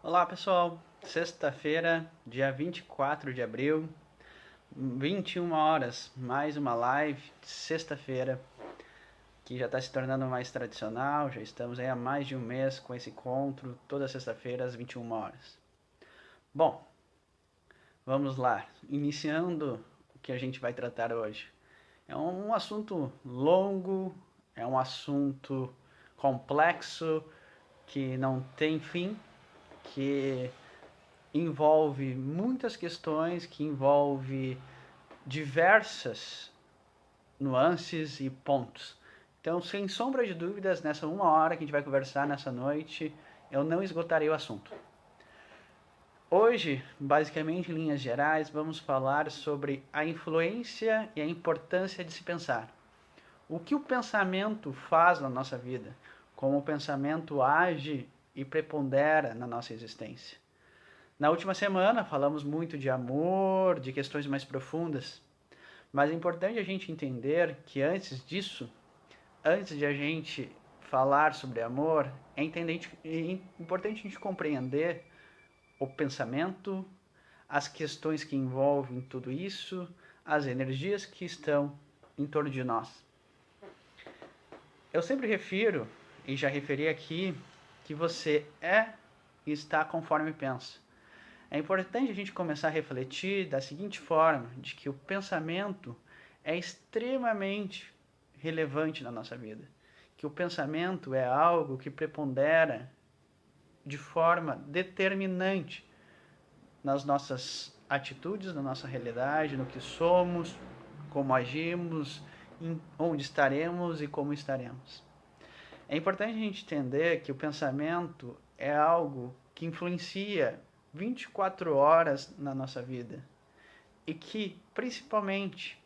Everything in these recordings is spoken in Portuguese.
Olá pessoal, sexta-feira, dia 24 de abril, 21 horas, mais uma live de sexta-feira que já está se tornando mais tradicional, já estamos aí há mais de um mês com esse encontro, toda sexta-feira às 21 horas. Bom, vamos lá, iniciando o que a gente vai tratar hoje. É um assunto longo, é um assunto complexo, que não tem fim, que envolve muitas questões, que envolve diversas nuances e pontos. Então, sem sombra de dúvidas, nessa uma hora que a gente vai conversar nessa noite, eu não esgotarei o assunto. Hoje, basicamente em linhas gerais, vamos falar sobre a influência e a importância de se pensar. O que o pensamento faz na nossa vida, como o pensamento age e prepondera na nossa existência. Na última semana falamos muito de amor, de questões mais profundas, mas é importante a gente entender que antes disso, antes de a gente falar sobre amor, importante a gente compreender o pensamento, as questões que envolvem tudo isso, as energias que estão em torno de nós. Eu sempre refiro, e já referi aqui, que você é e está conforme pensa. É importante a gente começar a refletir da seguinte forma, de que o pensamento é extremamente relevante na nossa vida, que o pensamento é algo que prepondera de forma determinante nas nossas atitudes, na nossa realidade, no que somos, como agimos, onde estaremos e como estaremos. É importante a gente entender que o pensamento é algo que influencia 24 horas na nossa vida e que, principalmente,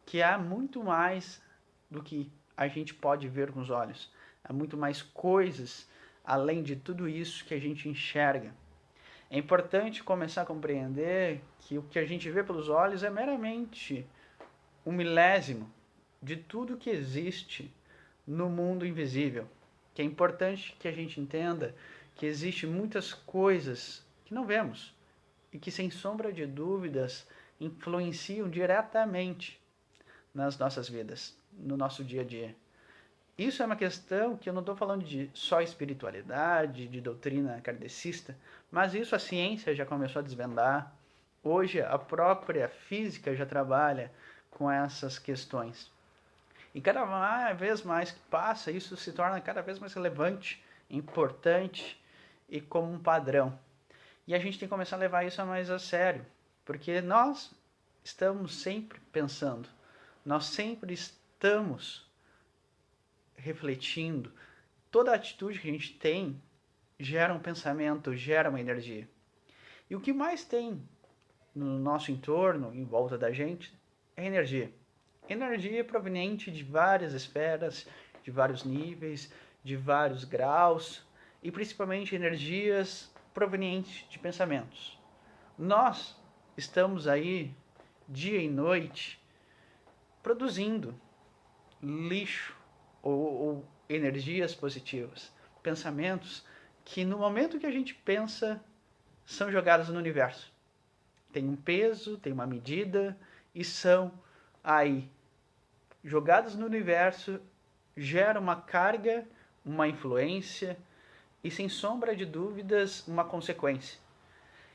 que há muito mais do que a gente pode ver com os olhos. Há muito mais coisas além de tudo isso que a gente enxerga. É importante começar a compreender que o que a gente vê pelos olhos é meramente um milésimo de tudo que existe no mundo invisível. Que é importante que a gente entenda que existem muitas coisas que não vemos e que, sem sombra de dúvidas, influenciam diretamente nas nossas vidas, no nosso dia a dia. Isso é uma questão que eu não estou falando de só espiritualidade, de doutrina kardecista, mas isso a ciência já começou a desvendar. Hoje a própria física já trabalha com essas questões. E cada vez mais que passa, isso se torna cada vez mais relevante, importante e como um padrão. E a gente tem que começar a levar isso mais a sério, porque nós estamos sempre pensando, nós sempre estamos refletindo. Toda atitude que a gente tem gera um pensamento, gera uma energia. E o que mais tem no nosso entorno, em volta da gente, é energia. Energia proveniente de várias esferas, de vários níveis, de vários graus e principalmente energias provenientes de pensamentos. Nós estamos aí dia e noite produzindo lixo ou energias positivas, pensamentos que no momento que a gente pensa são jogados no universo. Tem um peso, tem uma medida e são aí jogados no universo, gera uma carga, uma influência e, sem sombra de dúvidas, uma consequência.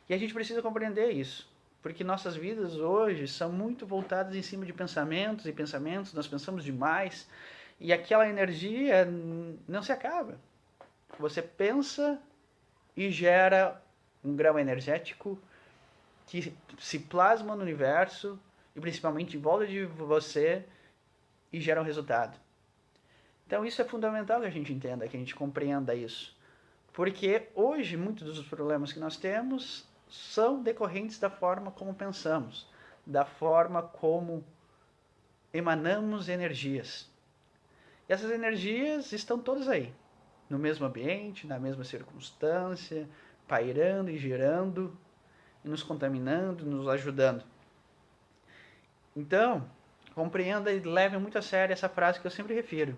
E a gente precisa compreender isso, porque nossas vidas hoje são muito voltadas em cima de pensamentos e pensamentos, nós pensamos demais e aquela energia não se acaba. Você pensa e gera um grau energético que se plasma no universo e principalmente em volta de você e gera um resultado. Então isso é fundamental que a gente entenda, que a gente compreenda isso. Porque hoje muitos dos problemas que nós temos são decorrentes da forma como pensamos, da forma como emanamos energias. E essas energias estão todas aí, no mesmo ambiente, na mesma circunstância, pairando e girando, e nos contaminando, nos ajudando. Então, compreenda e leve muito a sério essa frase que eu sempre refiro.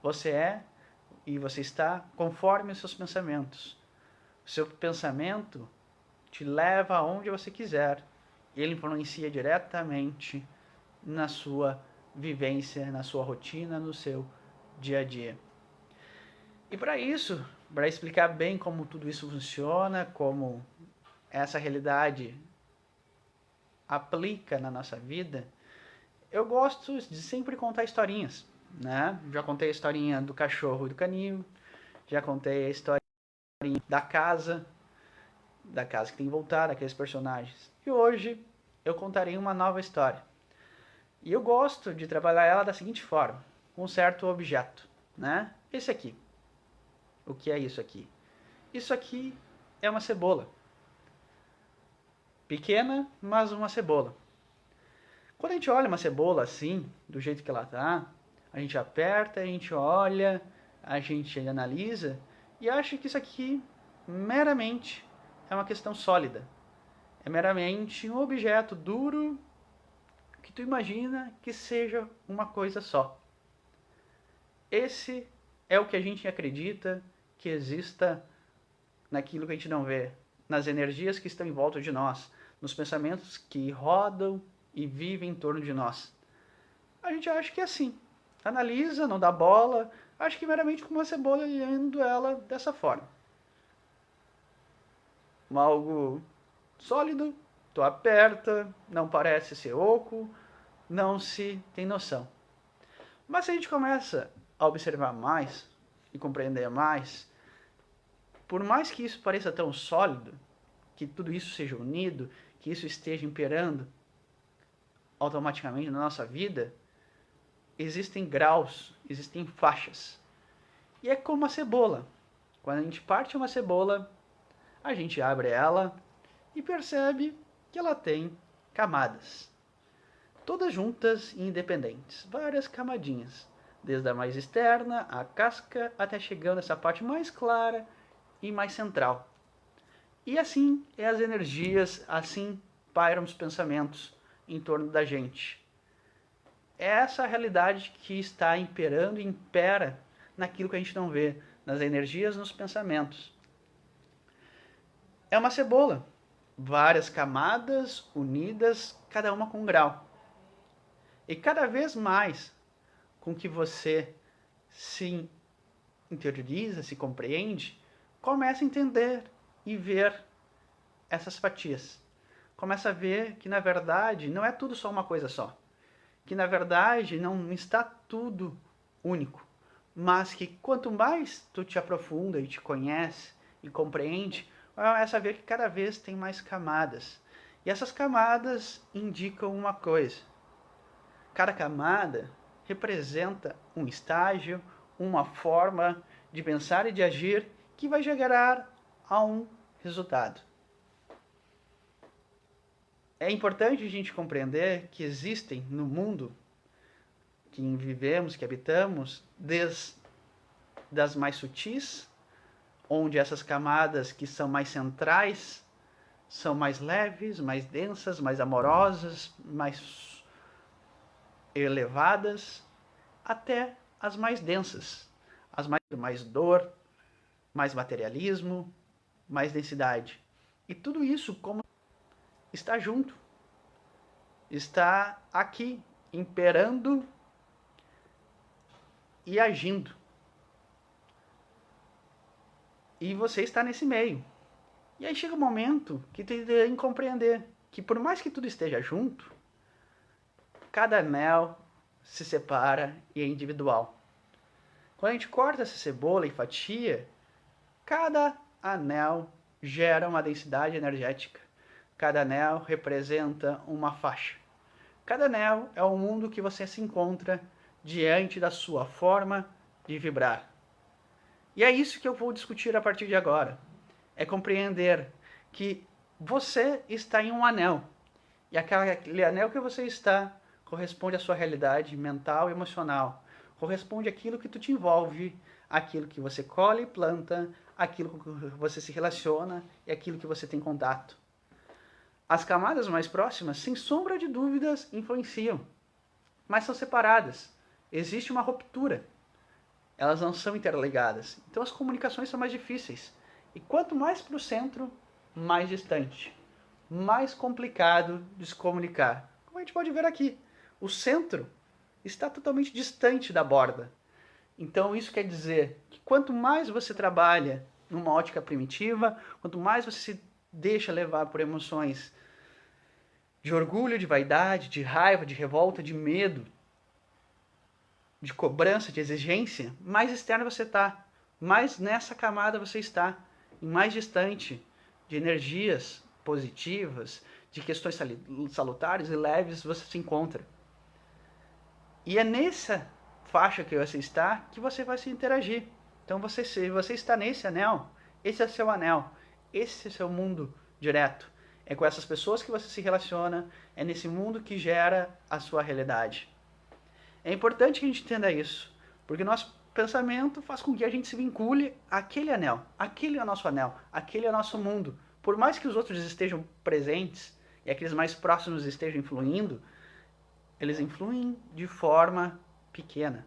Você é e você está conforme os seus pensamentos. O seu pensamento te leva aonde você quiser. Ele influencia diretamente na sua vivência, na sua rotina, no seu dia a dia. E para isso, para explicar bem como tudo isso funciona, como essa realidade aplica na nossa vida, eu gosto de sempre contar historinhas, né? Já contei a historinha do cachorro e do canil, já contei a historinha da casa que tem que voltar, daqueles personagens. E hoje eu contarei uma nova história. E eu gosto de trabalhar ela da seguinte forma, com um certo objeto, né? Esse aqui. O que é isso aqui? Isso aqui é uma cebola. Pequena, mas uma cebola. Quando a gente olha uma cebola assim, do jeito que ela tá, a gente aperta, a gente olha, a gente analisa e acha que isso aqui meramente é uma questão sólida. É meramente um objeto duro que tu imagina que seja uma coisa só. Esse é o que a gente acredita que exista naquilo que a gente não vê, nas energias que estão em volta de nós, nos pensamentos que rodam e vivem em torno de nós. A gente acha que é assim. Analisa, não dá bola, acha que meramente com uma cebola olhando ela dessa forma. Algo sólido, tu aperta, não parece ser oco, não se tem noção. Mas se a gente começa a observar mais e compreender mais, por mais que isso pareça tão sólido, que tudo isso seja unido, que isso esteja imperando automaticamente na nossa vida, existem graus, existem faixas. E é como a cebola. Quando a gente parte uma cebola, a gente abre ela e percebe que ela tem camadas. Todas juntas e independentes, várias camadinhas, desde a mais externa, a casca, até chegando nessa parte mais clara e mais central. E assim é as energias, assim pairam os pensamentos em torno da gente. É essa a realidade que está imperando e impera naquilo que a gente não vê, nas energias, nos pensamentos. É uma cebola, várias camadas unidas, cada uma com um grau. E cada vez mais com que você se interioriza, se compreende, começa a entender e ver essas fatias. Começa a ver que, na verdade, não é tudo só uma coisa só. Que, na verdade, não está tudo único. Mas que quanto mais tu te aprofunda e te conhece e compreende, começa a ver que cada vez tem mais camadas. E essas camadas indicam uma coisa. Cada camada representa um estágio, uma forma de pensar e de agir que vai gerar a um resultado. É importante a gente compreender que existem no mundo que vivemos, que habitamos, desde das mais sutis, onde essas camadas que são mais centrais são mais leves, mais densas, mais amorosas, mais elevadas, até as mais densas, as mais dor, mais materialismo, mais densidade. E tudo isso como está junto, está aqui, imperando e agindo. E você está nesse meio. E aí chega um momento que tu tem que compreender que por mais que tudo esteja junto, cada anel se separa e é individual. Quando a gente corta essa cebola e fatia, cada anel gera uma densidade energética. Cada anel representa uma faixa. Cada anel é o mundo que você se encontra diante da sua forma de vibrar. E é isso que eu vou discutir a partir de agora. É compreender que você está em um anel. E aquele anel que você está corresponde à sua realidade mental e emocional. Corresponde àquilo que tu te envolve, àquilo que você colhe e planta, àquilo que você se relaciona e àquilo que você tem contato. As camadas mais próximas, sem sombra de dúvidas, influenciam, mas são separadas. Existe uma ruptura. Elas não são interligadas. Então as comunicações são mais difíceis. E quanto mais para o centro, mais distante, mais complicado de se comunicar. Como a gente pode ver aqui, o centro está totalmente distante da borda. Então isso quer dizer que quanto mais você trabalha numa ótica primitiva, quanto mais você se deixa levar por emoções de orgulho, de vaidade, de raiva, de revolta, de medo, de cobrança, de exigência, mais externo você está, mais nessa camada você está, e mais distante de energias positivas, de questões salutares e leves você se encontra. E é nessa faixa que você está que você vai se interagir. Então se você está nesse anel, esse é seu anel, esse é seu mundo direto. É com essas pessoas que você se relaciona, é nesse mundo que gera a sua realidade. É importante que a gente entenda isso, porque nosso pensamento faz com que a gente se vincule àquele anel. Aquele é o nosso anel, aquele é o nosso mundo. Por mais que os outros estejam presentes e aqueles mais próximos estejam influindo, eles influem de forma pequena.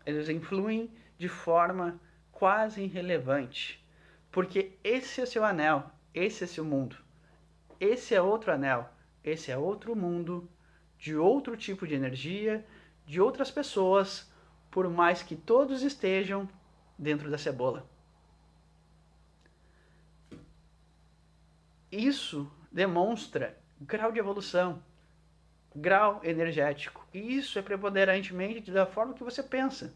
Eles influem de forma quase irrelevante. Porque esse é seu anel, esse é seu mundo. Esse é outro anel, esse é outro mundo, de outro tipo de energia, de outras pessoas, por mais que todos estejam dentro da cebola. Isso demonstra grau de evolução, grau energético. E isso é preponderantemente da forma que você pensa.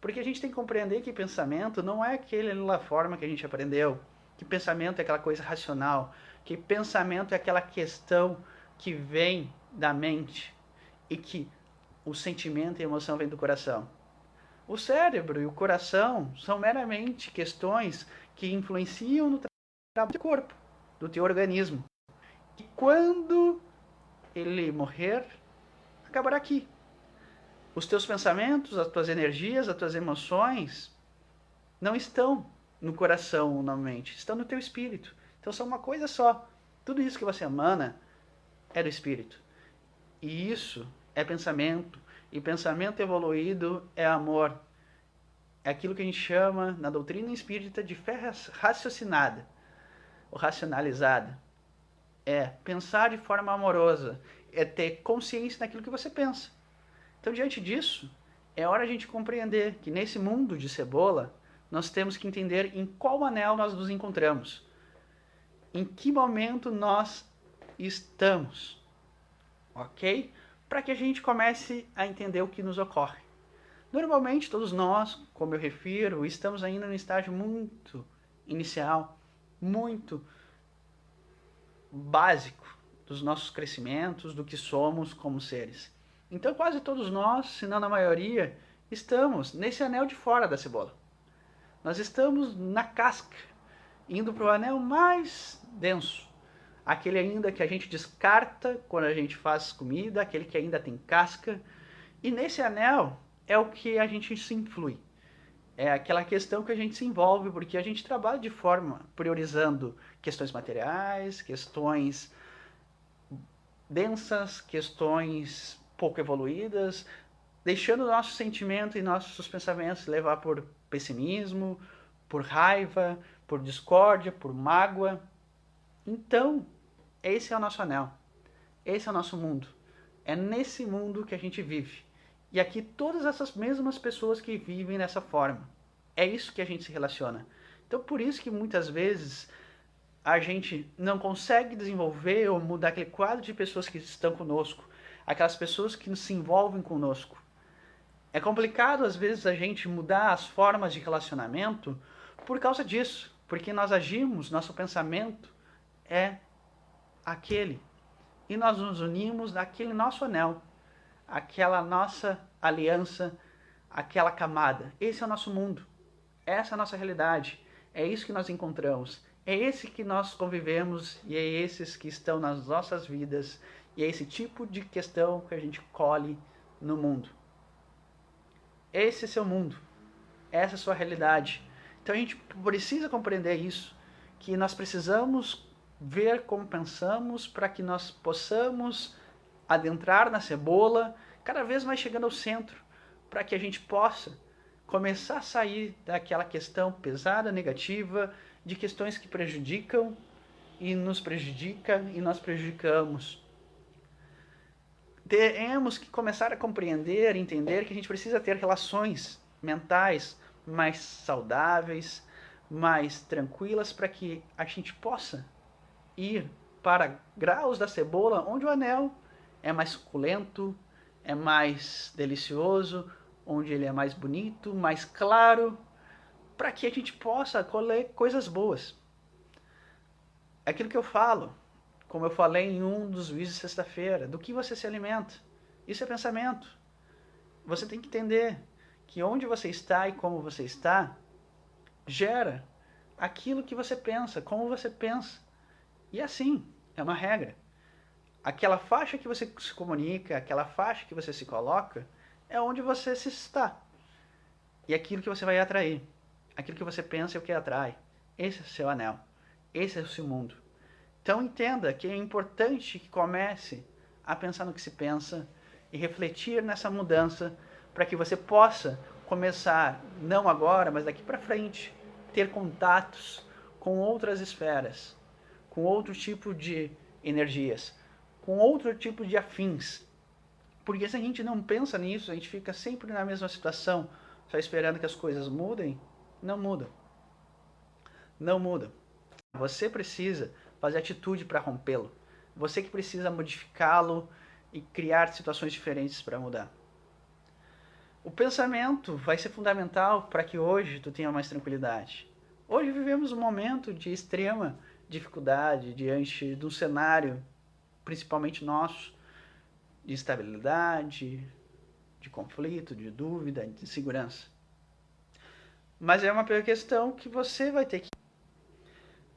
Porque a gente tem que compreender que pensamento não é aquela forma que a gente aprendeu, que pensamento é aquela coisa racional, que pensamento é aquela questão que vem da mente e que o sentimento e a emoção vêm do coração. O cérebro e o coração são meramente questões que influenciam no trabalho do corpo, do teu organismo. E quando ele morrer, acabará aqui. Os teus pensamentos, as tuas energias, as tuas emoções não estão no coração ou na mente, estão no teu espírito. Então são uma coisa só. Tudo isso que você emana é do espírito. E isso é pensamento. E pensamento evoluído é amor. É aquilo que a gente chama na doutrina espírita de fé raciocinada ou racionalizada. É pensar de forma amorosa. É ter consciência daquilo que você pensa. Então, diante disso, é hora a gente compreender que nesse mundo de cebola, nós temos que entender em qual anel nós nos encontramos. Em que momento nós estamos. Ok? Para que a gente comece a entender o que nos ocorre. Normalmente, todos nós, como eu refiro, estamos ainda no estágio muito inicial, muito básico dos nossos crescimentos, do que somos como seres. Então quase todos nós, se não na maioria, estamos nesse anel de fora da cebola. Nós estamos na casca, indo para o anel mais denso. Aquele ainda que a gente descarta quando a gente faz comida, aquele que ainda tem casca. E nesse anel é o que a gente se influi. É aquela questão que a gente se envolve, porque a gente trabalha de forma priorizando questões materiais, questões densas, questões pouco evoluídas, deixando o nosso sentimento e nossos pensamentos levar por pessimismo, por raiva, por discórdia, por mágoa. Então, esse é o nosso anel. Esse é o nosso mundo. É nesse mundo que a gente vive. E aqui todas essas mesmas pessoas que vivem dessa forma. É isso que a gente se relaciona. Então, por isso que muitas vezes a gente não consegue desenvolver ou mudar aquele quadro de pessoas que estão conosco, aquelas pessoas que se envolvem conosco. É complicado às vezes a gente mudar as formas de relacionamento por causa disso, porque nós agimos, nosso pensamento é aquele, e nós nos unimos naquele nosso anel, aquela nossa aliança, aquela camada. Esse é o nosso mundo, essa é a nossa realidade, é isso que nós encontramos. É esse que nós convivemos e é esses que estão nas nossas vidas e é esse tipo de questão que a gente colhe no mundo. Esse é seu mundo, essa é a sua realidade. Então a gente precisa compreender isso, que nós precisamos ver como pensamos para que nós possamos adentrar na cebola, cada vez mais chegando ao centro, para que a gente possa começar a sair daquela questão pesada, negativa, de questões que prejudicam e nos prejudica e nós prejudicamos. Temos que começar a compreender, entender que a gente precisa ter relações mentais mais saudáveis, mais tranquilas, para que a gente possa ir para graus da cebola onde o anel é mais suculento, é mais delicioso, onde ele é mais bonito, mais claro, para que a gente possa colher coisas boas. Aquilo que eu falo, como eu falei em um dos vídeos de sexta-feira, do que você se alimenta. Isso é pensamento. Você tem que entender que onde você está e como você está, gera aquilo que você pensa, como você pensa. E assim, é uma regra. Aquela faixa que você se comunica, aquela faixa que você se coloca, é onde você se está. E aquilo que você vai atrair. Aquilo que você pensa é o que atrai. Esse é o seu anel. Esse é o seu mundo. Então entenda que é importante que comece a pensar no que se pensa e refletir nessa mudança para que você possa começar, não agora, mas daqui para frente, ter contatos com outras esferas, com outro tipo de energias, com outro tipo de afins. Porque se a gente não pensa nisso, a gente fica sempre na mesma situação, só esperando que as coisas mudem, não mudam. Não mudam. Você precisa fazer atitude para rompê-lo. Você que precisa modificá-lo e criar situações diferentes para mudar. O pensamento vai ser fundamental para que hoje tu tenha mais tranquilidade. Hoje vivemos um momento de extrema dificuldade diante de um cenário, principalmente nosso, de instabilidade, de conflito, de dúvida, de insegurança. Mas é uma questão que você vai ter que...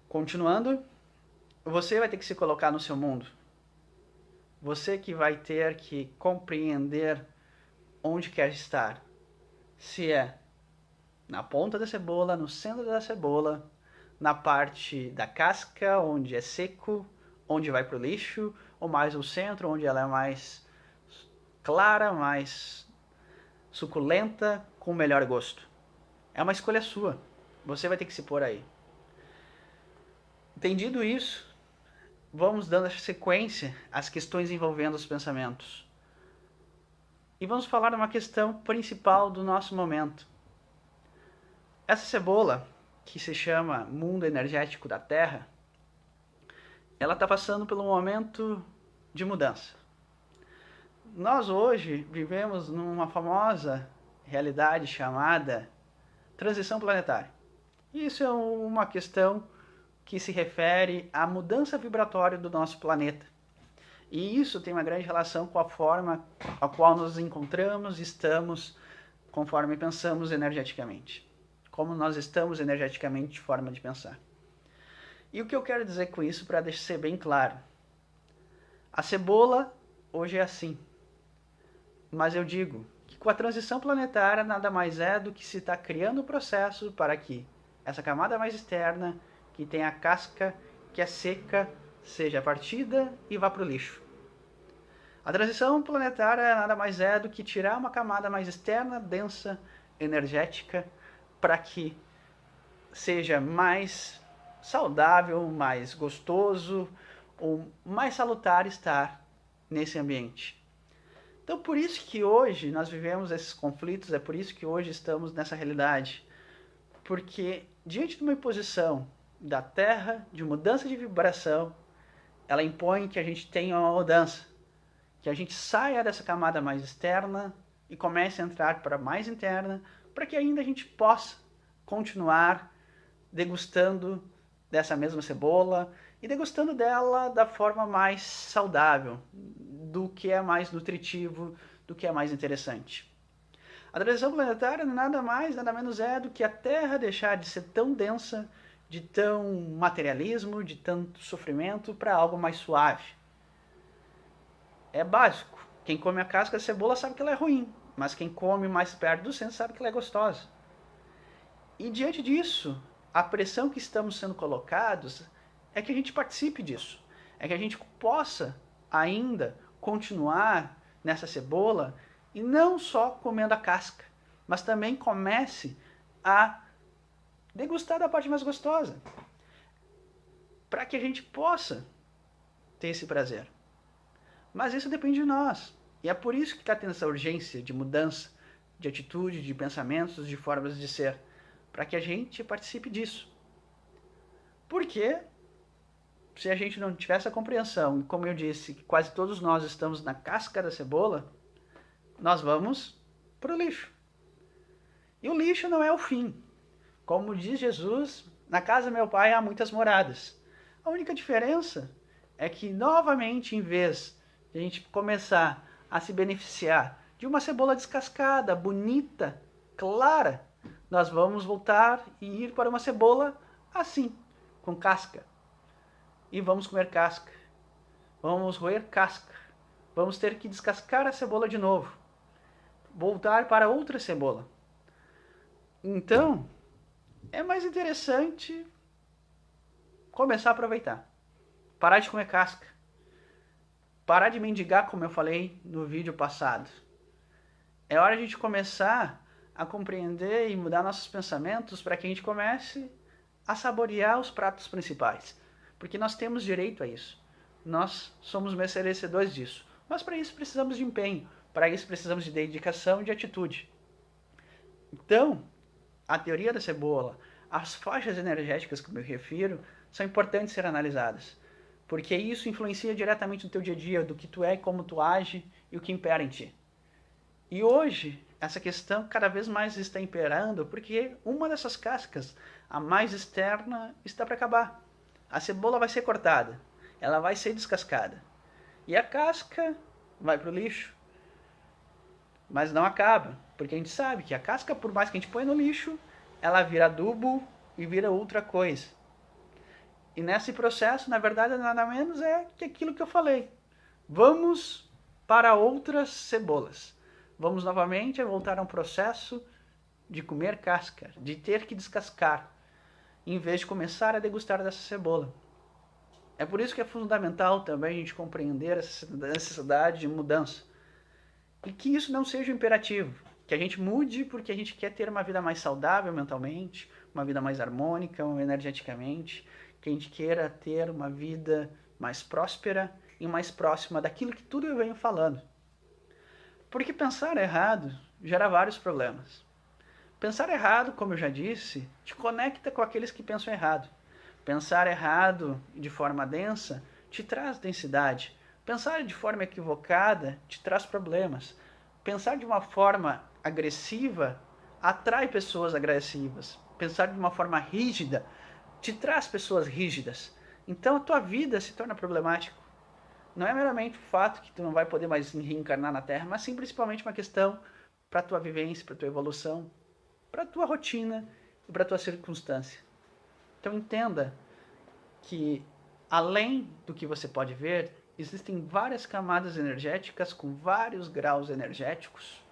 Continuando, você vai ter que se colocar no seu mundo. Você que vai ter que compreender onde quer estar. Se é na ponta da cebola, no centro da cebola, na parte da casca, onde é seco, onde vai para o lixo, ou mais no centro, onde ela é mais clara, mais suculenta, com melhor gosto. É uma escolha sua. Você vai ter que se pôr aí. Entendido isso, vamos dando sequência às questões envolvendo os pensamentos. E vamos falar de uma questão principal do nosso momento. Essa cebola, que se chama mundo energético da Terra, ela está passando por um momento de mudança. Nós hoje vivemos numa famosa realidade chamada transição planetária. Isso é uma questão que se refere à mudança vibratória do nosso planeta. E isso tem uma grande relação com a forma a qual nos encontramos e estamos conforme pensamos energeticamente. Como nós estamos energeticamente de forma de pensar. E o que eu quero dizer com isso, para ser bem claro? A cebola hoje é assim. Mas eu digo que com a transição planetária nada mais é do que se está criando o processo para que essa camada mais externa, que tem a casca que é seca, seja partida e vá para o lixo. A transição planetária nada mais é do que tirar uma camada mais externa, densa, energética, para que seja mais saudável, mais gostoso, ou mais salutar estar nesse ambiente. Então, por isso que hoje nós vivemos esses conflitos, é por isso que hoje estamos nessa realidade. Porque diante de uma imposição da Terra, de mudança de vibração, ela impõe que a gente tenha uma mudança, que a gente saia dessa camada mais externa e comece a entrar para a mais interna, para que ainda a gente possa continuar degustando dessa mesma cebola e degustando dela da forma mais saudável, do que é mais nutritivo, do que é mais interessante. A transição planetária nada mais, nada menos é do que a Terra deixar de ser tão densa, de tão materialismo, de tanto sofrimento, para algo mais suave. É básico. Quem come a casca da cebola sabe que ela é ruim, mas quem come mais perto do centro sabe que ela é gostosa. E diante disso, a pressão que estamos sendo colocados é que a gente participe disso. É que a gente possa ainda continuar nessa cebola e não só comendo a casca, mas também comece a degustar da parte mais gostosa. para que a gente possa ter esse prazer. Mas isso depende de nós. E é por isso que está tendo essa urgência de mudança, de atitude, de pensamentos, de formas de ser, para que a gente participe disso. Porque se a gente não tiver essa compreensão, e como eu disse, quase todos nós estamos na casca da cebola, nós vamos para o lixo. E o lixo não é o fim. Como diz Jesus, na casa do meu pai há muitas moradas. A única diferença é que, novamente, em vez de a gente começar a se beneficiar de uma cebola descascada, bonita, clara, nós vamos voltar e ir para uma cebola assim, com casca. E vamos comer casca. Vamos roer casca. Vamos ter que descascar a cebola de novo. Voltar para outra cebola. Então, é mais interessante começar a aproveitar. Parar de comer casca. Parar de mendigar, como eu falei no vídeo passado. É hora de a gente começar a compreender e mudar nossos pensamentos para que a gente comece a saborear os pratos principais. Porque nós temos direito a isso. Nós somos merecedores disso. Mas para isso precisamos de empenho. Para isso precisamos de dedicação e de atitude. Então, a teoria da cebola, as faixas energéticas que eu me refiro, são importantes ser analisadas. Porque isso influencia diretamente no teu dia a dia, do que tu é, como tu age e o que impera em ti. E hoje, essa questão cada vez mais está imperando, porque uma dessas cascas, a mais externa, está para acabar. A cebola vai ser cortada, ela vai ser descascada. E a casca vai para o lixo. Mas não acaba, porque a gente sabe que a casca, por mais que a gente põe no lixo, ela vira adubo e vira outra coisa. E nesse processo, na verdade, nada menos é que aquilo que eu falei. Vamos para outras cebolas. Vamos novamente voltar a um processo de comer casca, de ter que descascar, em vez de começar a degustar dessa cebola. É por isso que é fundamental também a gente compreender essa necessidade de mudança. E que isso não seja um imperativo. Que a gente mude porque a gente quer ter uma vida mais saudável mentalmente, uma vida mais harmônica, energeticamente, que a gente queira ter uma vida mais próspera e mais próxima daquilo que tudo eu venho falando. Porque pensar errado gera vários problemas. Pensar errado, como eu já disse, te conecta com aqueles que pensam errado. Pensar errado de forma densa te traz densidade. Pensar de forma equivocada te traz problemas. Pensar de uma forma agressiva atrai pessoas agressivas. Pensar de uma forma rígida te traz pessoas rígidas. Então a tua vida se torna problemática. Não é meramente o fato que tu não vai poder mais reencarnar na Terra, mas sim principalmente uma questão para a tua vivência, para a tua evolução, para a tua rotina e para a tua circunstância. Então entenda que, além do que você pode ver, existem várias camadas energéticas com vários graus energéticos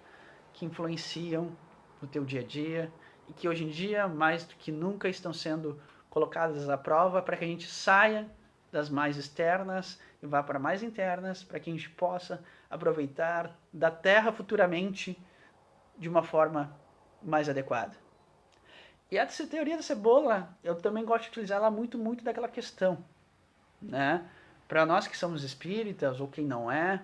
que influenciam no teu dia a dia e que hoje em dia, mais do que nunca, estão sendo colocadas à prova para que a gente saia das mais externas e vá para mais internas, para que a gente possa aproveitar da Terra futuramente de uma forma mais adequada. E essa teoria da cebola, eu também gosto de utilizar ela muito daquela questão, né? Para nós que somos espíritas, ou quem não é,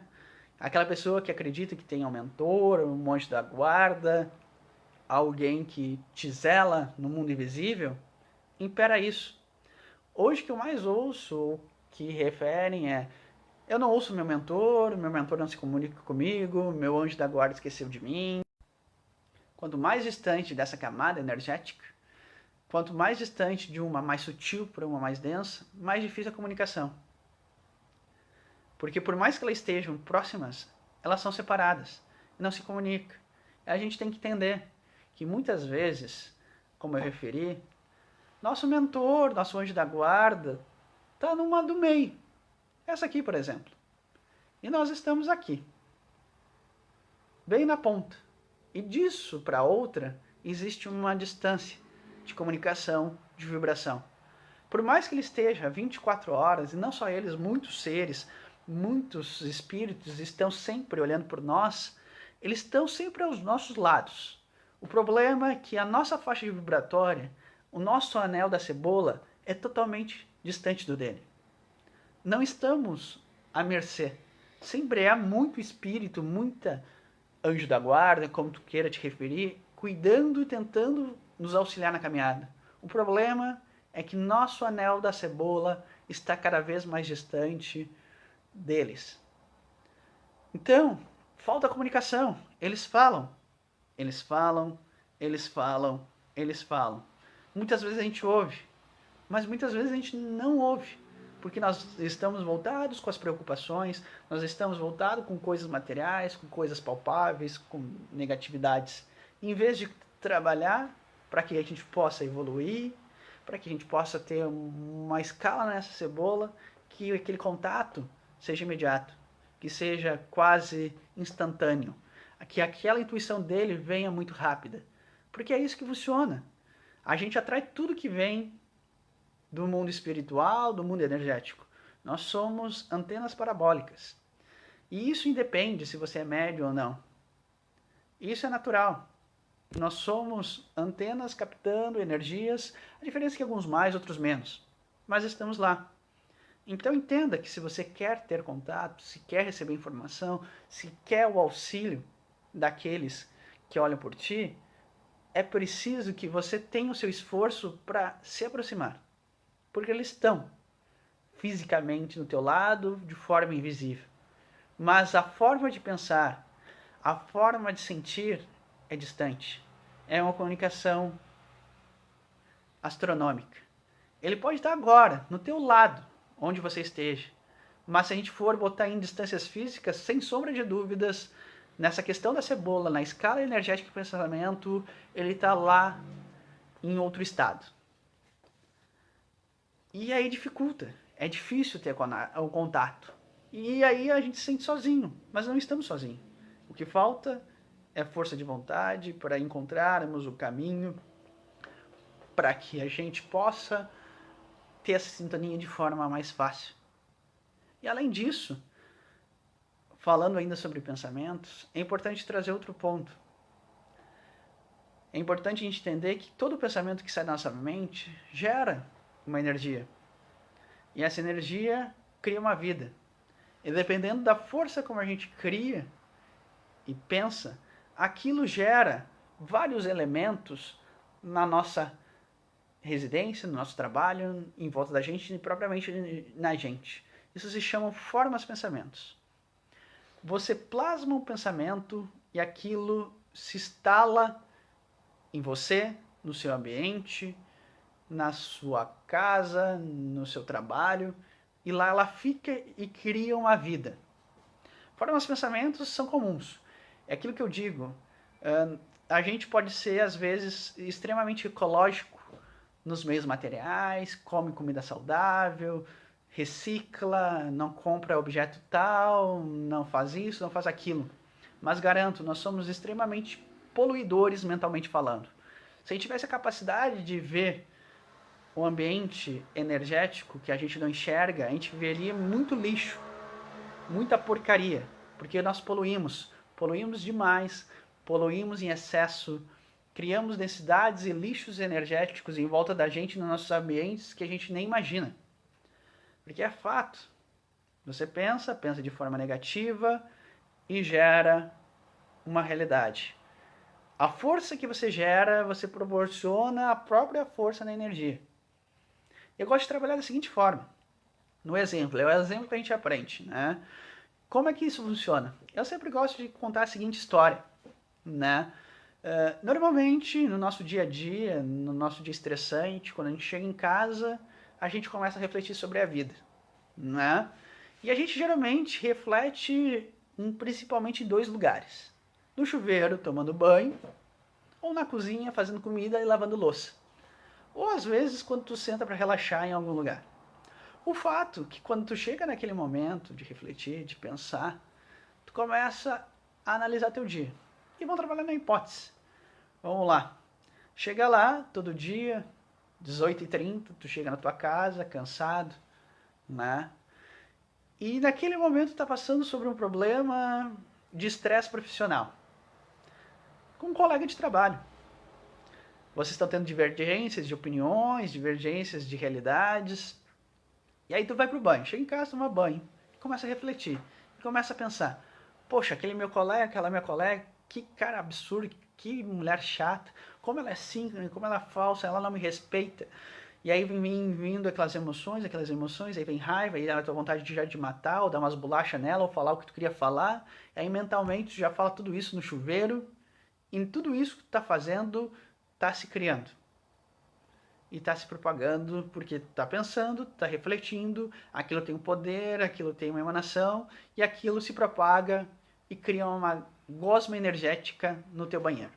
aquela pessoa que acredita que tem um mentor, um monge da guarda, alguém que te zela no mundo invisível, impera isso. Hoje o que eu mais ouço, que referem eu não ouço meu mentor não se comunica comigo, meu anjo da guarda esqueceu de mim. Quanto mais distante dessa camada energética, quanto mais distante de uma mais sutil para uma mais densa, mais difícil a comunicação. Porque por mais que elas estejam próximas, elas são separadas e não se comunicam. A gente tem que entender que muitas vezes, como eu referi, nosso mentor, nosso anjo da guarda, está numa do meio. Essa aqui, por exemplo. E nós estamos aqui, bem na ponta. E disso para outra, existe uma distância de comunicação, de vibração. Por mais que ele esteja 24 horas, e não só eles, muitos seres, muitos espíritos estão sempre olhando por nós, eles estão sempre aos nossos lados. O problema é que a nossa faixa vibratória, o nosso anel da cebola, é totalmente distante do dele. Não estamos à mercê. Sempre há muito espírito, muita anjo da guarda, como tu queira te referir, cuidando e tentando nos auxiliar na caminhada. O problema é que nosso anel da cebola está cada vez mais distante deles. Então, falta comunicação. Eles falam, eles falam, eles falam, eles falam. Muitas vezes a gente ouve, mas muitas vezes a gente não ouve, porque nós estamos voltados com as preocupações, nós estamos voltados com coisas materiais, com coisas palpáveis, com negatividades. Em vez de trabalhar para que a gente possa evoluir, para que a gente possa ter uma escala nessa cebola, que aquele contato seja imediato, que seja quase instantâneo, que aquela intuição dele venha muito rápida, porque é isso que funciona. A gente atrai tudo que vem do mundo espiritual, do mundo energético. Nós somos antenas parabólicas. E isso independe se você é médium ou não. Isso é natural. Nós somos antenas captando energias, a diferença é que alguns mais, outros menos. Mas estamos lá. Então entenda que se você quer ter contato, se quer receber informação, se quer o auxílio daqueles que olham por ti, é preciso que você tenha o seu esforço para se aproximar. Porque eles estão fisicamente no teu lado, de forma invisível. Mas a forma de pensar, a forma de sentir é distante. É uma comunicação astronômica. Ele pode estar agora, no teu lado, onde você esteja. Mas se a gente for botar em distâncias físicas, sem sombra de dúvidas, nessa questão da cebola, na escala energética do pensamento, ele está lá em outro estado. E aí dificulta. É difícil ter o contato. E aí a gente se sente sozinho, mas não estamos sozinhos. O que falta é força de vontade para encontrarmos o caminho para que a gente possa ter essa sintonia de forma mais fácil. E além disso, falando ainda sobre pensamentos, é importante trazer outro ponto. É importante a gente entender que todo pensamento que sai da nossa mente gera uma energia. E essa energia cria uma vida. E dependendo da força como a gente cria e pensa, aquilo gera vários elementos na nossa residência, no nosso trabalho, em volta da gente e propriamente na gente. Isso se chama formas-pensamentos. Você plasma um pensamento e aquilo se instala em você, no seu ambiente, na sua casa, no seu trabalho, e lá ela fica e cria uma vida. Formas-pensamentos são comuns. É aquilo que eu digo. A gente pode ser, às vezes, extremamente ecológico nos meios materiais, come comida saudável, recicla, não compra objeto tal, não faz isso, não faz aquilo. Mas garanto, nós somos extremamente poluidores mentalmente falando. Se a gente tivesse a capacidade de ver o ambiente energético que a gente não enxerga, a gente veria muito lixo, muita porcaria, porque nós poluímos demais, poluímos em excesso, criamos densidades e lixos energéticos em volta da gente nos nossos ambientes que a gente nem imagina. Porque é fato. Você pensa de forma negativa e gera uma realidade. A força que você gera, você proporciona a própria força na energia. Eu gosto de trabalhar da seguinte forma. No exemplo, é o exemplo que a gente aprende, né? Como é que isso funciona? Eu sempre gosto de contar a seguinte história, né? Normalmente, no nosso dia a dia, no nosso dia estressante, quando a gente chega em casa, a gente começa a refletir sobre a vida, né? E a gente geralmente reflete principalmente em dois lugares. No chuveiro, tomando banho, ou na cozinha, fazendo comida e lavando louça. Ou às vezes quando tu senta para relaxar em algum lugar. O fato que quando tu chega naquele momento de refletir, de pensar, tu começa a analisar teu dia. E vamos trabalhar na hipótese. Vamos lá. Chega lá, todo dia, 18h30, tu chega na tua casa, cansado, né? E naquele momento tu tá passando sobre um problema de estresse profissional. Com um colega de trabalho. Vocês estão tendo divergências de opiniões, divergências de realidades. E aí tu vai pro banho, chega em casa, toma banho, e começa a refletir, e começa a pensar, poxa, aquele meu colega, aquela minha colega, que cara absurdo, que mulher chata, como ela é cínica, como ela é falsa, ela não me respeita. E aí vem vindo aquelas emoções, aí vem raiva, aí dá a tua vontade de já de matar, ou dar umas bolachas nela, ou falar o que tu queria falar. E aí mentalmente tu já fala tudo isso no chuveiro, e tudo isso que tu tá fazendo tá se criando. E tá se propagando porque tu tá pensando, tu tá refletindo, aquilo tem um poder, aquilo tem uma emanação, e aquilo se propaga e cria uma gosma energética no teu banheiro.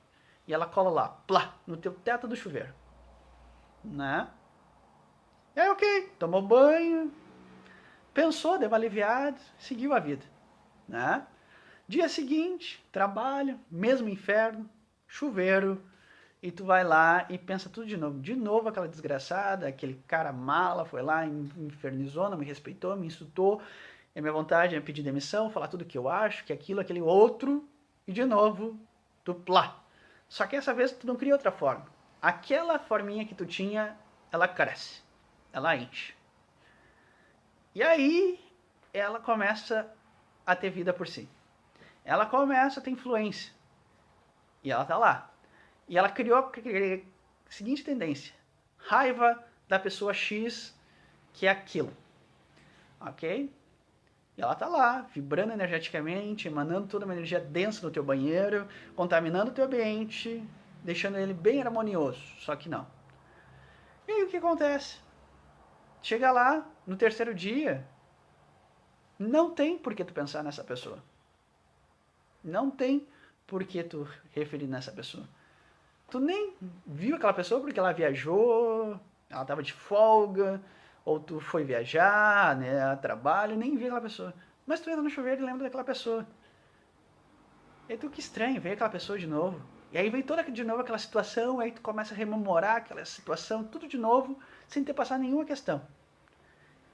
E ela cola lá, plá, no teu teto do chuveiro. Né? E aí, ok, tomou banho, pensou, deu uma aliviada, seguiu a vida. Né? Dia seguinte, trabalho, mesmo inferno, chuveiro, e tu vai lá e pensa tudo de novo. De novo aquela desgraçada, aquele cara mala, foi lá, me infernizou, não me respeitou, me insultou. E a minha vontade é pedir demissão, falar tudo que eu acho, que aquilo, aquele outro, e de novo, tu plá. Só que essa vez tu não cria outra forma. Aquela forminha que tu tinha, ela cresce, ela enche. E aí ela começa a ter vida por si. Ela começa a ter influência. E ela tá lá. E ela criou a seguinte tendência: raiva da pessoa X, que é aquilo. Ok? E ela tá lá, vibrando energeticamente, emanando toda uma energia densa no teu banheiro, contaminando o teu ambiente, deixando ele bem harmonioso. Só que não. E aí o que acontece? Chega lá, no terceiro dia, não tem por que tu pensar nessa pessoa. Não tem por que tu referir nessa pessoa. Tu nem viu aquela pessoa porque ela viajou, ela tava de folga, ou tu foi viajar, né, a trabalho, nem viu aquela pessoa. Mas tu entra no chuveiro e lembra daquela pessoa. E aí tu, que estranho, veio aquela pessoa de novo. E aí vem toda de novo aquela situação, aí tu começa a rememorar aquela situação, tudo de novo, sem ter passado nenhuma questão.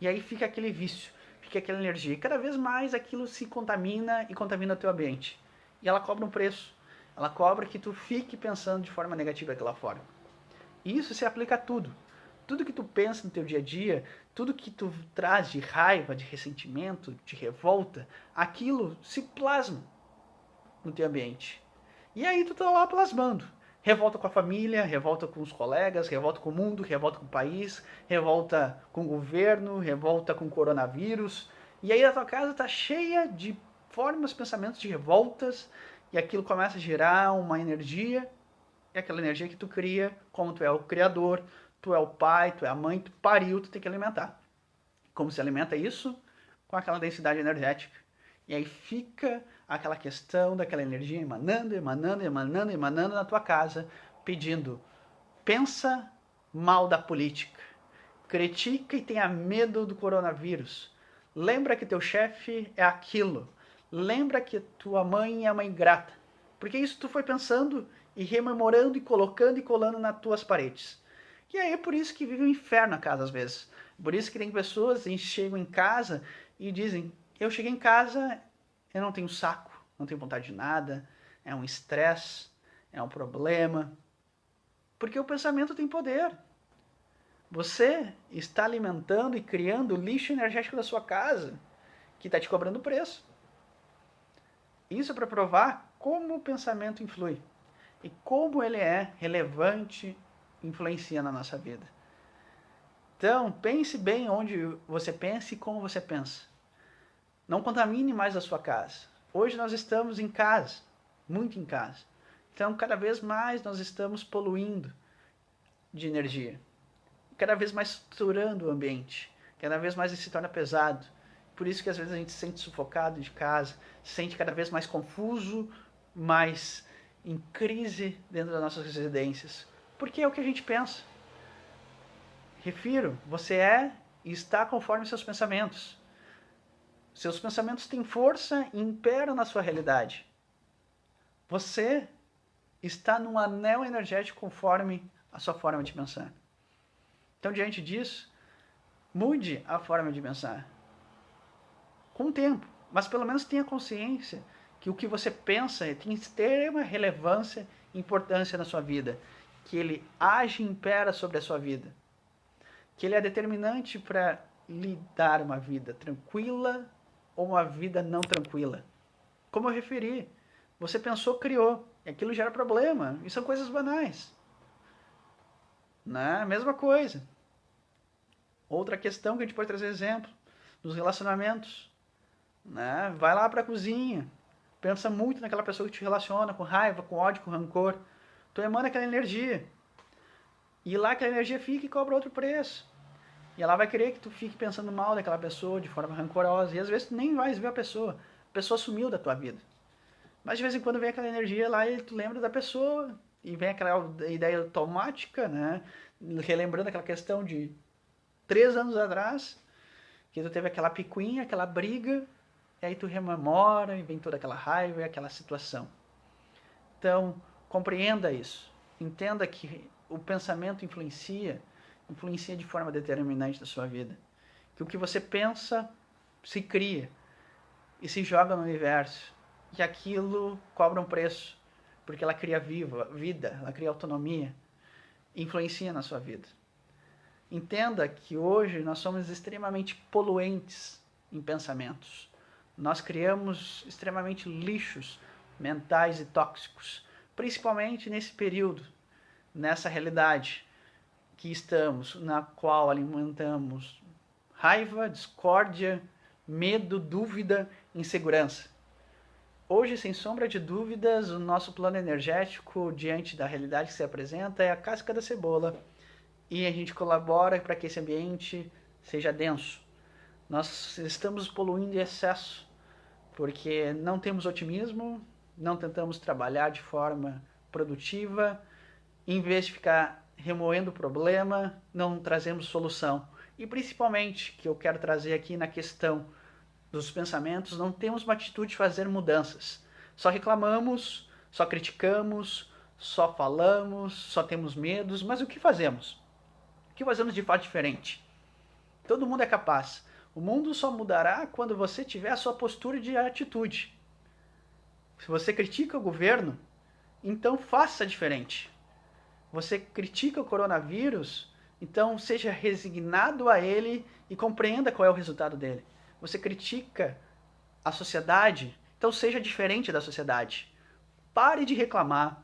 E aí fica aquele vício, fica aquela energia. E cada vez mais aquilo se contamina e contamina o teu ambiente. E ela cobra um preço. Ela cobra que tu fique pensando de forma negativa daquela forma. E isso se aplica a tudo. Tudo que tu pensa no teu dia a dia, tudo que tu traz de raiva, de ressentimento, de revolta, aquilo se plasma no teu ambiente. E aí tu tá lá plasmando. Revolta com a família, revolta com os colegas, revolta com o mundo, revolta com o país, revolta com o governo, revolta com o coronavírus. E aí a tua casa tá cheia de formas, pensamentos de revoltas, e aquilo começa a gerar uma energia, e aquela energia que tu cria, como tu é o criador, tu é o pai, tu é a mãe, tu pariu, tu tem que alimentar. Como se alimenta isso? Com aquela densidade energética. E aí fica aquela questão daquela energia emanando, emanando, emanando, emanando na tua casa, pedindo: pensa mal da política, critica e tenha medo do coronavírus, lembra que teu chefe é aquilo, lembra que tua mãe é uma ingrata, porque isso tu foi pensando e rememorando e colocando e colando nas tuas paredes. E aí é por isso que vive um inferno a casa às vezes. Por isso que tem pessoas que chegam em casa e dizem: eu cheguei em casa, eu não tenho saco, não tenho vontade de nada, é um estresse, é um problema. Porque o pensamento tem poder. Você está alimentando e criando o lixo energético da sua casa, que está te cobrando preço. Isso é para provar como o pensamento influi e como ele é relevante, influencia na nossa vida. Então, pense bem onde você pensa e como você pensa. Não contamine mais a sua casa. Hoje nós estamos em casa, muito em casa. Então, cada vez mais nós estamos poluindo de energia. Cada vez mais saturando o ambiente. Cada vez mais ele se torna pesado. Por isso que às vezes a gente se sente sufocado de casa, se sente cada vez mais confuso, mais em crise dentro das nossas residências. Porque é o que a gente pensa. Refiro, você é e está conforme seus pensamentos. Seus pensamentos têm força e imperam na sua realidade. Você está num anel energético conforme a sua forma de pensar. Então, diante disso, mude a forma de pensar. Com o tempo, mas pelo menos tenha consciência que o que você pensa tem extrema relevância e importância na sua vida. Que ele age e impera sobre a sua vida. Que ele é determinante para lhe dar uma vida tranquila ou uma vida não tranquila. Como eu referi, você pensou, criou, e aquilo gera problema, e são coisas banais. Né? Mesma coisa. Outra questão que a gente pode trazer exemplo, dos relacionamentos. Né? Vai lá para a cozinha, pensa muito naquela pessoa que te relaciona, com raiva, com ódio, com rancor. Tu emana aquela energia. E lá aquela energia fica e cobra outro preço. E ela vai querer que tu fique pensando mal daquela pessoa de forma rancorosa. E às vezes tu nem vai ver a pessoa. A pessoa sumiu da tua vida. Mas de vez em quando vem aquela energia lá e tu lembra da pessoa. E vem aquela ideia automática, né? Relembrando aquela questão de 3 anos atrás, que tu teve aquela picuinha, aquela briga, e aí tu rememora e vem toda aquela raiva e aquela situação. Então, compreenda isso. Entenda que o pensamento influencia de forma determinante da sua vida. Que o que você pensa se cria e se joga no universo. E aquilo cobra um preço, porque ela cria vida, ela cria autonomia, influencia na sua vida. Entenda que hoje nós somos extremamente poluentes em pensamentos. Nós criamos extremamente lixos mentais e tóxicos, principalmente nesse período, nessa realidade que estamos, na qual alimentamos raiva, discórdia, medo, dúvida, insegurança. Hoje, sem sombra de dúvidas, o nosso plano energético, diante da realidade que se apresenta, é a casca da cebola. E a gente colabora para que esse ambiente seja denso. Nós estamos poluindo em excesso, porque não temos otimismo, não tentamos trabalhar de forma produtiva, em vez de ficar remoendo o problema, não trazemos solução. E principalmente, que eu quero trazer aqui na questão dos pensamentos, não temos uma atitude de fazer mudanças. Só reclamamos, só criticamos, só falamos, só temos medos, mas o que fazemos? O que fazemos de fato diferente? Todo mundo é capaz. O mundo só mudará quando você tiver a sua postura de atitude. Se você critica o governo, então faça diferente. Você critica o coronavírus, então seja resignado a ele e compreenda qual é o resultado dele. Você critica a sociedade, então seja diferente da sociedade. Pare de reclamar,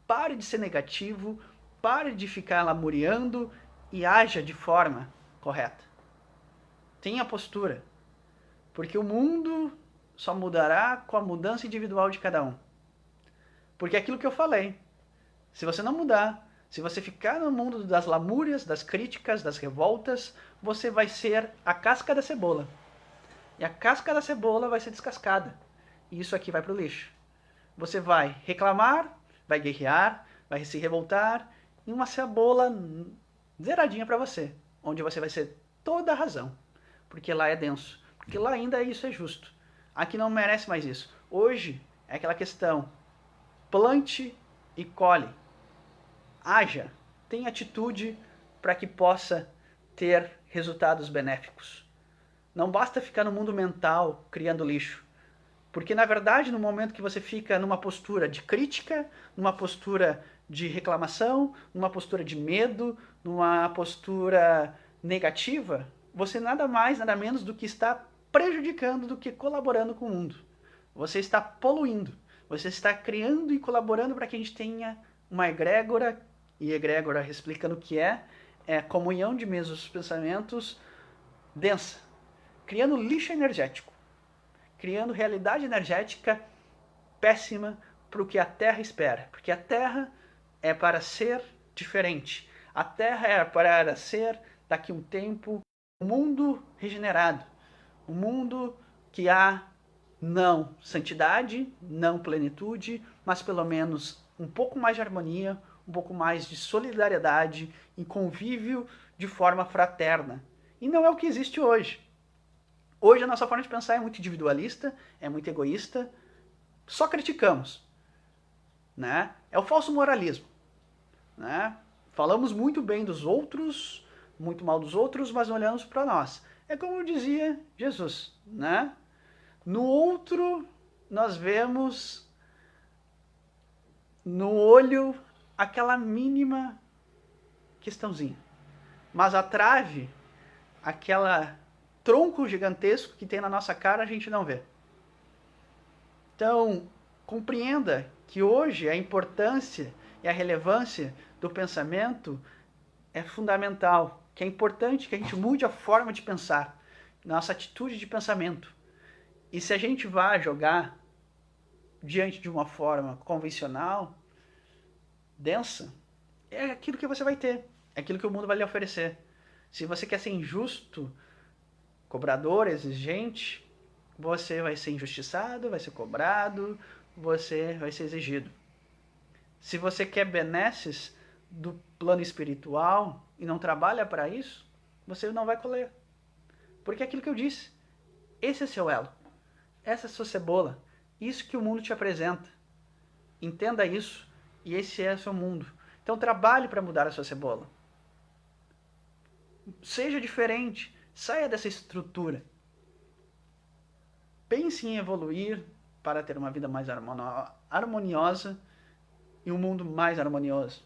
pare de ser negativo, pare de ficar lamuriando e haja de forma correta. Tenha postura, porque o mundo só mudará com a mudança individual de cada um. Porque é aquilo que eu falei, se você não mudar, se você ficar no mundo das lamúrias, das críticas, das revoltas, você vai ser a casca da cebola. E a casca da cebola vai ser descascada. E isso aqui vai para o lixo. Você vai reclamar, vai guerrear, vai se revoltar, e uma cebola zeradinha para você, onde você vai ser toda a razão. Porque lá é denso. Porque lá ainda isso é justo. Aqui não merece mais isso. Hoje é aquela questão: plante e colhe. Haja, tenha atitude para que possa ter resultados benéficos. Não basta ficar no mundo mental criando lixo. Porque, na verdade, no momento que você fica numa postura de crítica, numa postura de reclamação, numa postura de medo, numa postura negativa, você nada mais, nada menos do que está prejudicando do que colaborando com o mundo. Você está poluindo. Você está criando e colaborando para que a gente tenha uma egrégora, e egrégora, explicando o que é a comunhão de mesmos pensamentos densa, criando lixo energético, criando realidade energética péssima para o que a Terra espera. Porque a Terra é para ser diferente. A Terra é para ser, daqui a um tempo, um mundo regenerado. Um mundo que há não santidade, não plenitude, mas pelo menos um pouco mais de harmonia, um pouco mais de solidariedade e convívio de forma fraterna. E não é o que existe hoje. Hoje a nossa forma de pensar é muito individualista, é muito egoísta, só criticamos. Né? É o falso moralismo. Né? Falamos muito bem dos outros, muito mal dos outros, mas não olhamos para nós. É como dizia Jesus. Né? No outro, nós vemos no olho aquela mínima questãozinha. Mas a trave, aquela tronco gigantesco que tem na nossa cara, a gente não vê. Então, compreenda que hoje a importância e a relevância do pensamento é fundamental, que é importante que a gente mude a forma de pensar, nossa atitude de pensamento. E se a gente vai jogar diante de uma forma convencional, densa, é aquilo que você vai ter, é aquilo que o mundo vai lhe oferecer. Se você quer ser injusto, cobrador, exigente, você vai ser injustiçado, vai ser cobrado, você vai ser exigido. Se você quer benesses do plano espiritual e não trabalha para isso, você não vai colher. Porque é aquilo que eu disse. Esse é seu elo. Essa é a sua cebola. Isso que o mundo te apresenta. Entenda isso e esse é o seu mundo. Então trabalhe para mudar a sua cebola. Seja diferente. Saia dessa estrutura. Pense em evoluir para ter uma vida mais harmoniosa e um mundo mais harmonioso.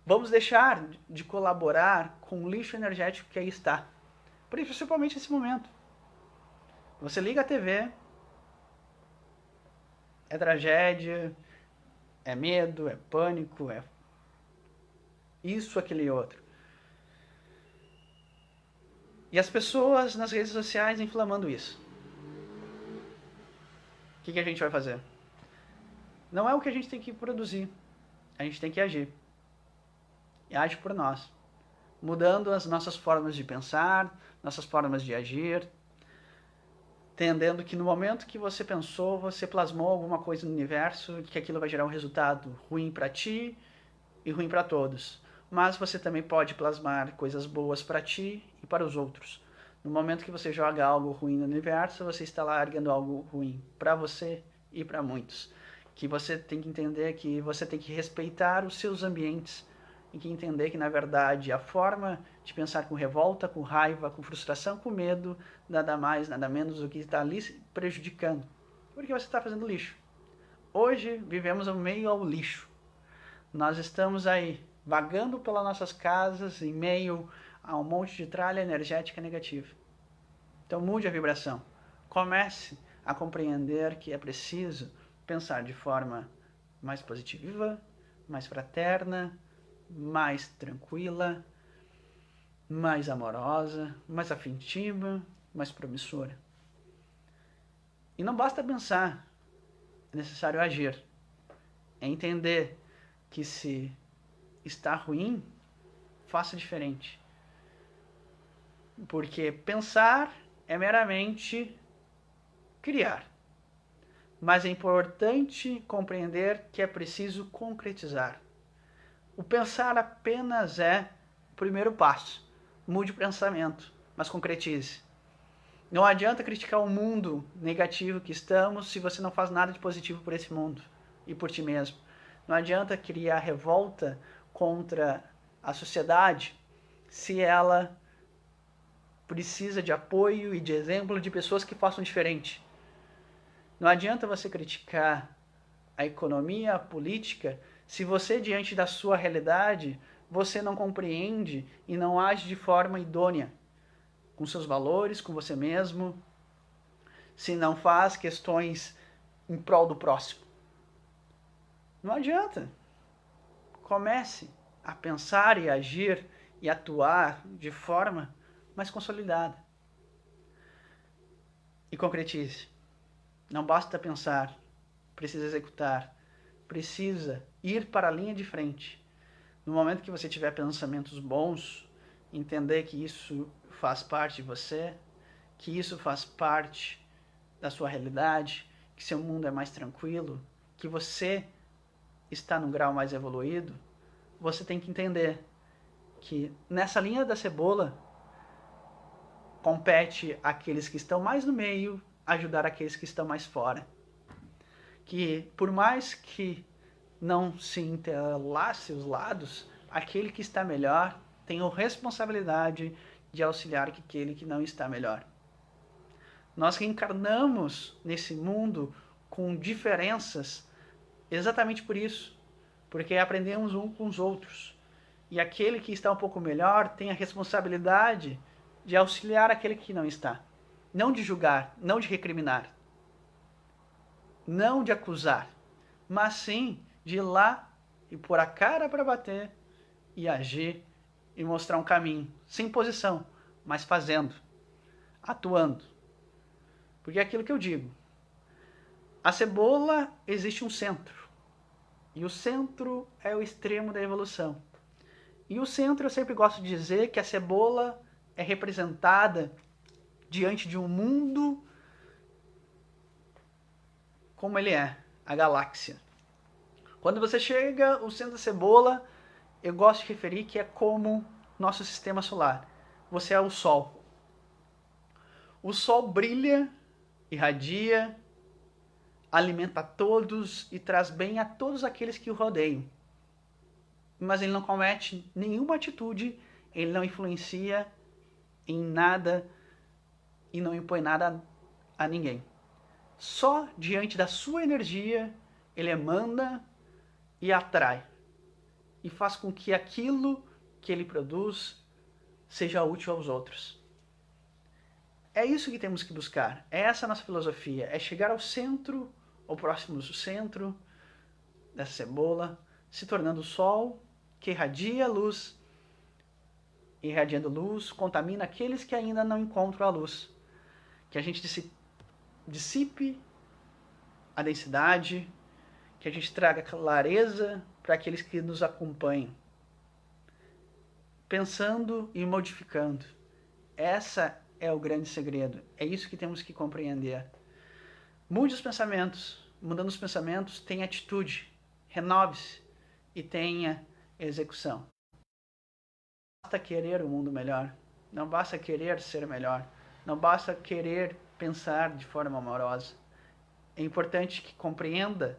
Vamos deixar de colaborar com o lixo energético que aí está. Principalmente nesse momento. Você liga a TV, é tragédia, é medo, é pânico, é isso, aquele outro. E as pessoas nas redes sociais inflamando isso. O que a gente vai fazer? Não é o que a gente tem que produzir. A gente tem que agir. E age por nós. Mudando as nossas formas de pensar, nossas formas de agir. Entendendo que no momento que você pensou, você plasmou alguma coisa no universo, que aquilo vai gerar um resultado ruim para ti e ruim para todos. Mas você também pode plasmar coisas boas para ti e para os outros. No momento que você joga algo ruim no universo, você está largando algo ruim para você e para muitos. Que você tem que entender que você tem que respeitar os seus ambientes e que entender que, na verdade, a forma de pensar com revolta, com raiva, com frustração, com medo, nada mais, nada menos do que está ali prejudicando. Porque você está fazendo lixo. Hoje, vivemos no meio ao lixo. Nós estamos aí, vagando pelas nossas casas, em meio a um monte de tralha energética negativa. Então, mude a vibração. Comece a compreender que é preciso pensar de forma mais positiva, mais fraterna, mais tranquila, mais amorosa, mais afetiva, mais promissora. E não basta pensar, é necessário agir. É entender que se está ruim, faça diferente. Porque pensar é meramente criar. Mas é importante compreender que é preciso concretizar. O pensar apenas é o primeiro passo. Mude o pensamento, mas concretize. Não adianta criticar o mundo negativo que estamos se você não faz nada de positivo por esse mundo e por ti mesmo. Não adianta criar revolta contra a sociedade se ela precisa de apoio e de exemplo de pessoas que façam diferente. Não adianta você criticar a economia, a política, se você, diante da sua realidade, você não compreende e não age de forma idônea com seus valores, com você mesmo, se não faz questões em prol do próximo. Não adianta. Comece a pensar e agir e atuar de forma mais consolidada. E concretize. Não basta pensar, precisa executar, precisa ir para a linha de frente. No momento que você tiver pensamentos bons, entender que isso faz parte de você, que isso faz parte da sua realidade, que seu mundo é mais tranquilo, que você está num grau mais evoluído, você tem que entender que nessa linha da cebola compete aqueles que estão mais no meio ajudar aqueles que estão mais fora. Que por mais que não se interlace os lados, aquele que está melhor tem a responsabilidade de auxiliar aquele que não está melhor. Nós reencarnamos nesse mundo com diferenças exatamente por isso, porque aprendemos um com os outros. E aquele que está um pouco melhor tem a responsabilidade de auxiliar aquele que não está. Não de julgar, não de recriminar, não de acusar, mas sim de ir lá e pôr a cara para bater e agir e mostrar um caminho, sem posição, mas fazendo, atuando. Porque é aquilo que eu digo. A cebola existe um centro. E o centro é o extremo da evolução. E o centro, eu sempre gosto de dizer que a cebola é representada diante de um mundo como ele é, a galáxia. Quando você chega ao centro da cebola, eu gosto de referir que é como nosso sistema solar. Você é o Sol. O Sol brilha, irradia, alimenta a todos e traz bem a todos aqueles que o rodeiam. Mas ele não comete nenhuma atitude, ele não influencia em nada e não impõe nada a ninguém. Só diante da sua energia ele emana e atrai e faz com que aquilo que ele produz seja útil aos outros. É isso que temos que buscar, é essa a nossa filosofia, é chegar ao centro, ou próximo do centro dessa cebola, se tornando o sol que irradia luz, irradiando luz, contamina aqueles que ainda não encontram a luz. Que a gente dissipe a densidade, que a gente traga clareza para aqueles que nos acompanham. Pensando e modificando. Essa é o grande segredo. É isso que temos que compreender. Mude os pensamentos. Mudando os pensamentos, tenha atitude. Renove-se e tenha execução. Não basta querer um mundo melhor. Não basta querer ser melhor. Não basta querer pensar de forma amorosa. É importante que compreenda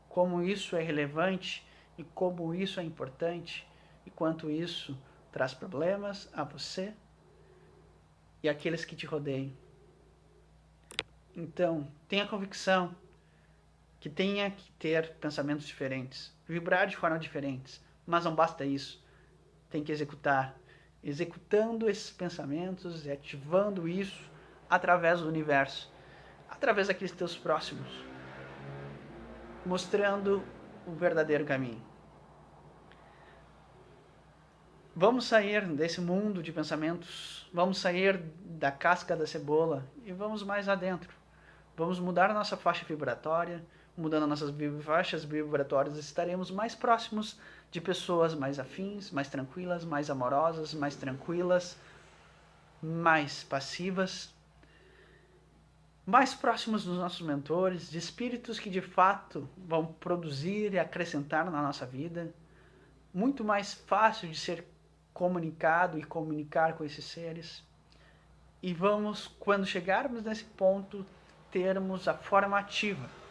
como isso é relevante e como isso é importante e quanto isso traz problemas a você e àqueles que te rodeiam. Então, tenha convicção que tenha que ter pensamentos diferentes, vibrar de forma diferentes, mas não basta isso. Tem que executar. Executando esses pensamentos e ativando isso através do universo, através daqueles teus próximos, mostrando o verdadeiro caminho. Vamos sair desse mundo de pensamentos, vamos sair da casca da cebola e vamos mais adentro. Vamos mudar a nossa faixa vibratória, mudando nossas faixas vibratórias, estaremos mais próximos de pessoas mais afins, mais tranquilas, mais amorosas, mais tranquilas, mais passivas, mais próximos dos nossos mentores, de espíritos que de fato vão produzir e acrescentar na nossa vida, muito mais fácil de ser comunicado e comunicar com esses seres. E vamos, quando chegarmos nesse ponto, termos a forma ativa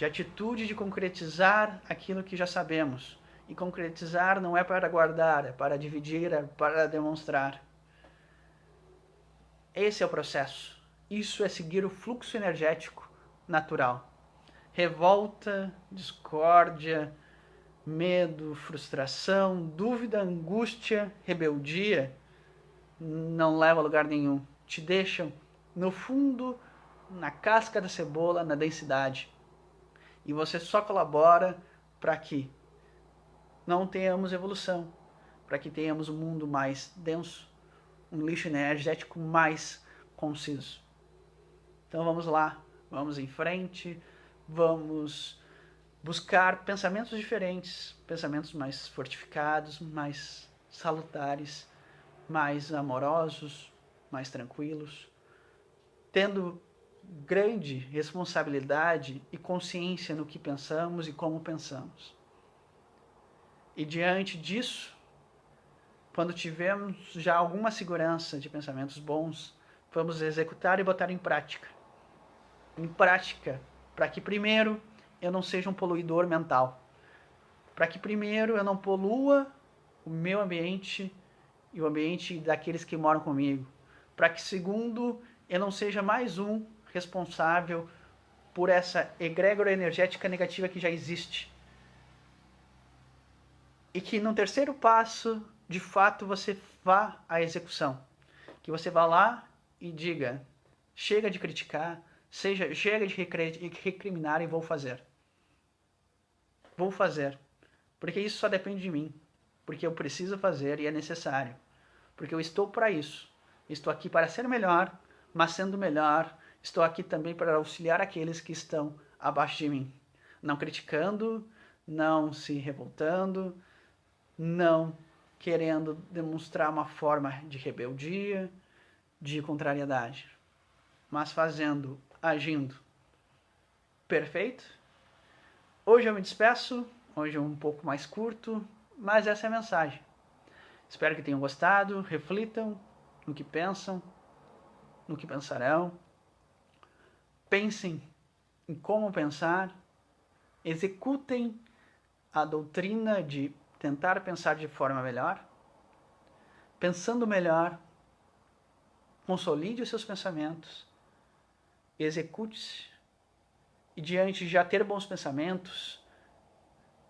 de atitude de concretizar aquilo que já sabemos. E concretizar não é para guardar, é para dividir, é para demonstrar. Esse é o processo. Isso é seguir o fluxo energético natural. Revolta, discórdia, medo, frustração, dúvida, angústia, rebeldia não leva a lugar nenhum. Te deixam no fundo, na casca da cebola, na densidade. E você só colabora para que não tenhamos evolução, para que tenhamos um mundo mais denso, um lixo energético mais conciso. Então vamos lá, vamos em frente, vamos buscar pensamentos diferentes, pensamentos mais fortificados, mais salutares, mais amorosos, mais tranquilos, tendo grande responsabilidade e consciência no que pensamos e como pensamos. E diante disso, quando tivermos já alguma segurança de pensamentos bons, vamos executar e botar em prática. Em prática, para que primeiro eu não seja um poluidor mental. Para que primeiro eu não polua o meu ambiente e o ambiente daqueles que moram comigo. Para que segundo eu não seja mais um responsável por essa egrégora energética negativa que já existe. E que no terceiro passo, de fato, você vá à execução. Que você vá lá e diga, chega de criticar, chega de recriminar e vou fazer. Vou fazer. Porque isso só depende de mim. Porque eu preciso fazer e é necessário. Porque eu estou para isso. Estou aqui para ser melhor, mas sendo melhor, estou aqui também para auxiliar aqueles que estão abaixo de mim. Não criticando, não se revoltando, não querendo demonstrar uma forma de rebeldia, de contrariedade, mas fazendo, agindo. Perfeito? Hoje eu me despeço, hoje é um pouco mais curto, mas essa é a mensagem. Espero que tenham gostado, reflitam no que pensam, no que pensarão. Pensem em como pensar, executem a doutrina de tentar pensar de forma melhor. Pensando melhor, consolide os seus pensamentos, execute-se e diante de já ter bons pensamentos,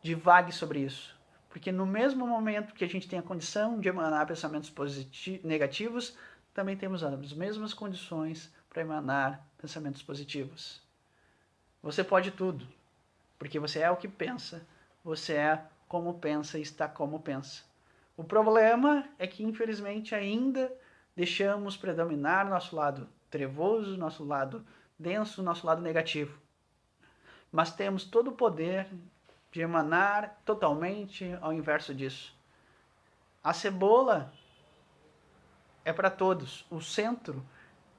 divague sobre isso. Porque no mesmo momento que a gente tem a condição de emanar pensamentos negativos, também temos as mesmas condições para emanar pensamentos positivos. Você pode tudo, porque você é o que pensa, você é como pensa e está como pensa. O problema é que, infelizmente, ainda deixamos predominar nosso lado trevoso, nosso lado denso, nosso lado negativo. Mas temos todo o poder de emanar totalmente ao inverso disso. A cebola é para todos. O centro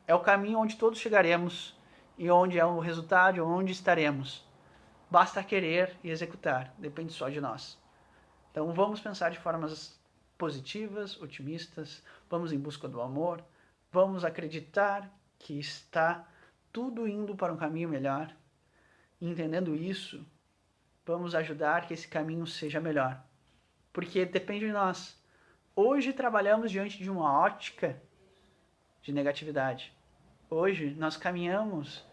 é o caminho onde todos chegaremos e onde é o resultado, onde estaremos. Basta querer e executar, depende só de nós. Então vamos pensar de formas positivas, otimistas, vamos em busca do amor, vamos acreditar que está tudo indo para um caminho melhor. E entendendo isso, vamos ajudar que esse caminho seja melhor. Porque depende de nós. Hoje trabalhamos diante de uma ótica de negatividade. Hoje nós caminhamos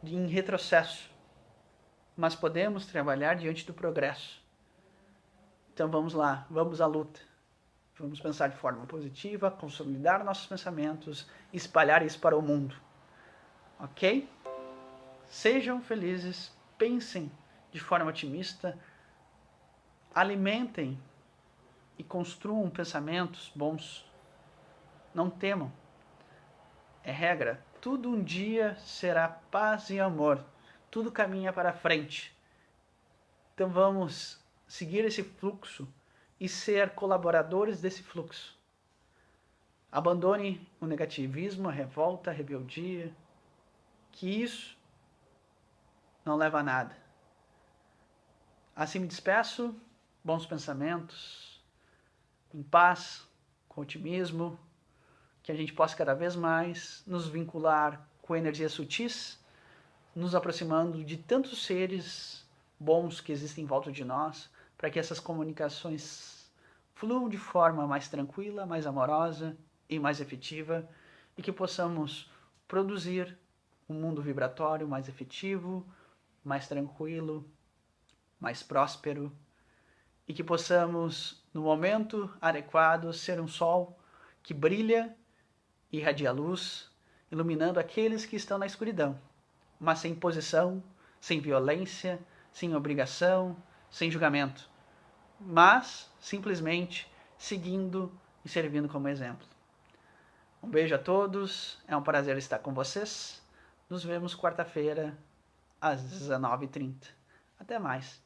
em retrocesso, mas podemos trabalhar diante do progresso. Então vamos lá, vamos à luta. Vamos pensar de forma positiva, consolidar nossos pensamentos, espalhar isso para o mundo. Ok? Sejam felizes, pensem de forma otimista, alimentem e construam pensamentos bons. Não temam. É regra. Tudo um dia será paz e amor. Tudo caminha para frente. Então vamos seguir esse fluxo e ser colaboradores desse fluxo. Abandone o negativismo, a revolta, a rebeldia, que isso não leva a nada. Assim me despeço, bons pensamentos, em paz, com otimismo, que a gente possa cada vez mais nos vincular com energias sutis, nos aproximando de tantos seres bons que existem em volta de nós, para que essas comunicações fluam de forma mais tranquila, mais amorosa e mais efetiva, e que possamos produzir um mundo vibratório mais efetivo, mais tranquilo, mais próspero, e que possamos, no momento adequado, ser um sol que brilha e irradia luz, iluminando aqueles que estão na escuridão, mas sem imposição, sem violência, sem obrigação, sem julgamento, mas simplesmente seguindo e servindo como exemplo. Um beijo a todos, é um prazer estar com vocês. Nos vemos quarta-feira às 19h30. Até mais.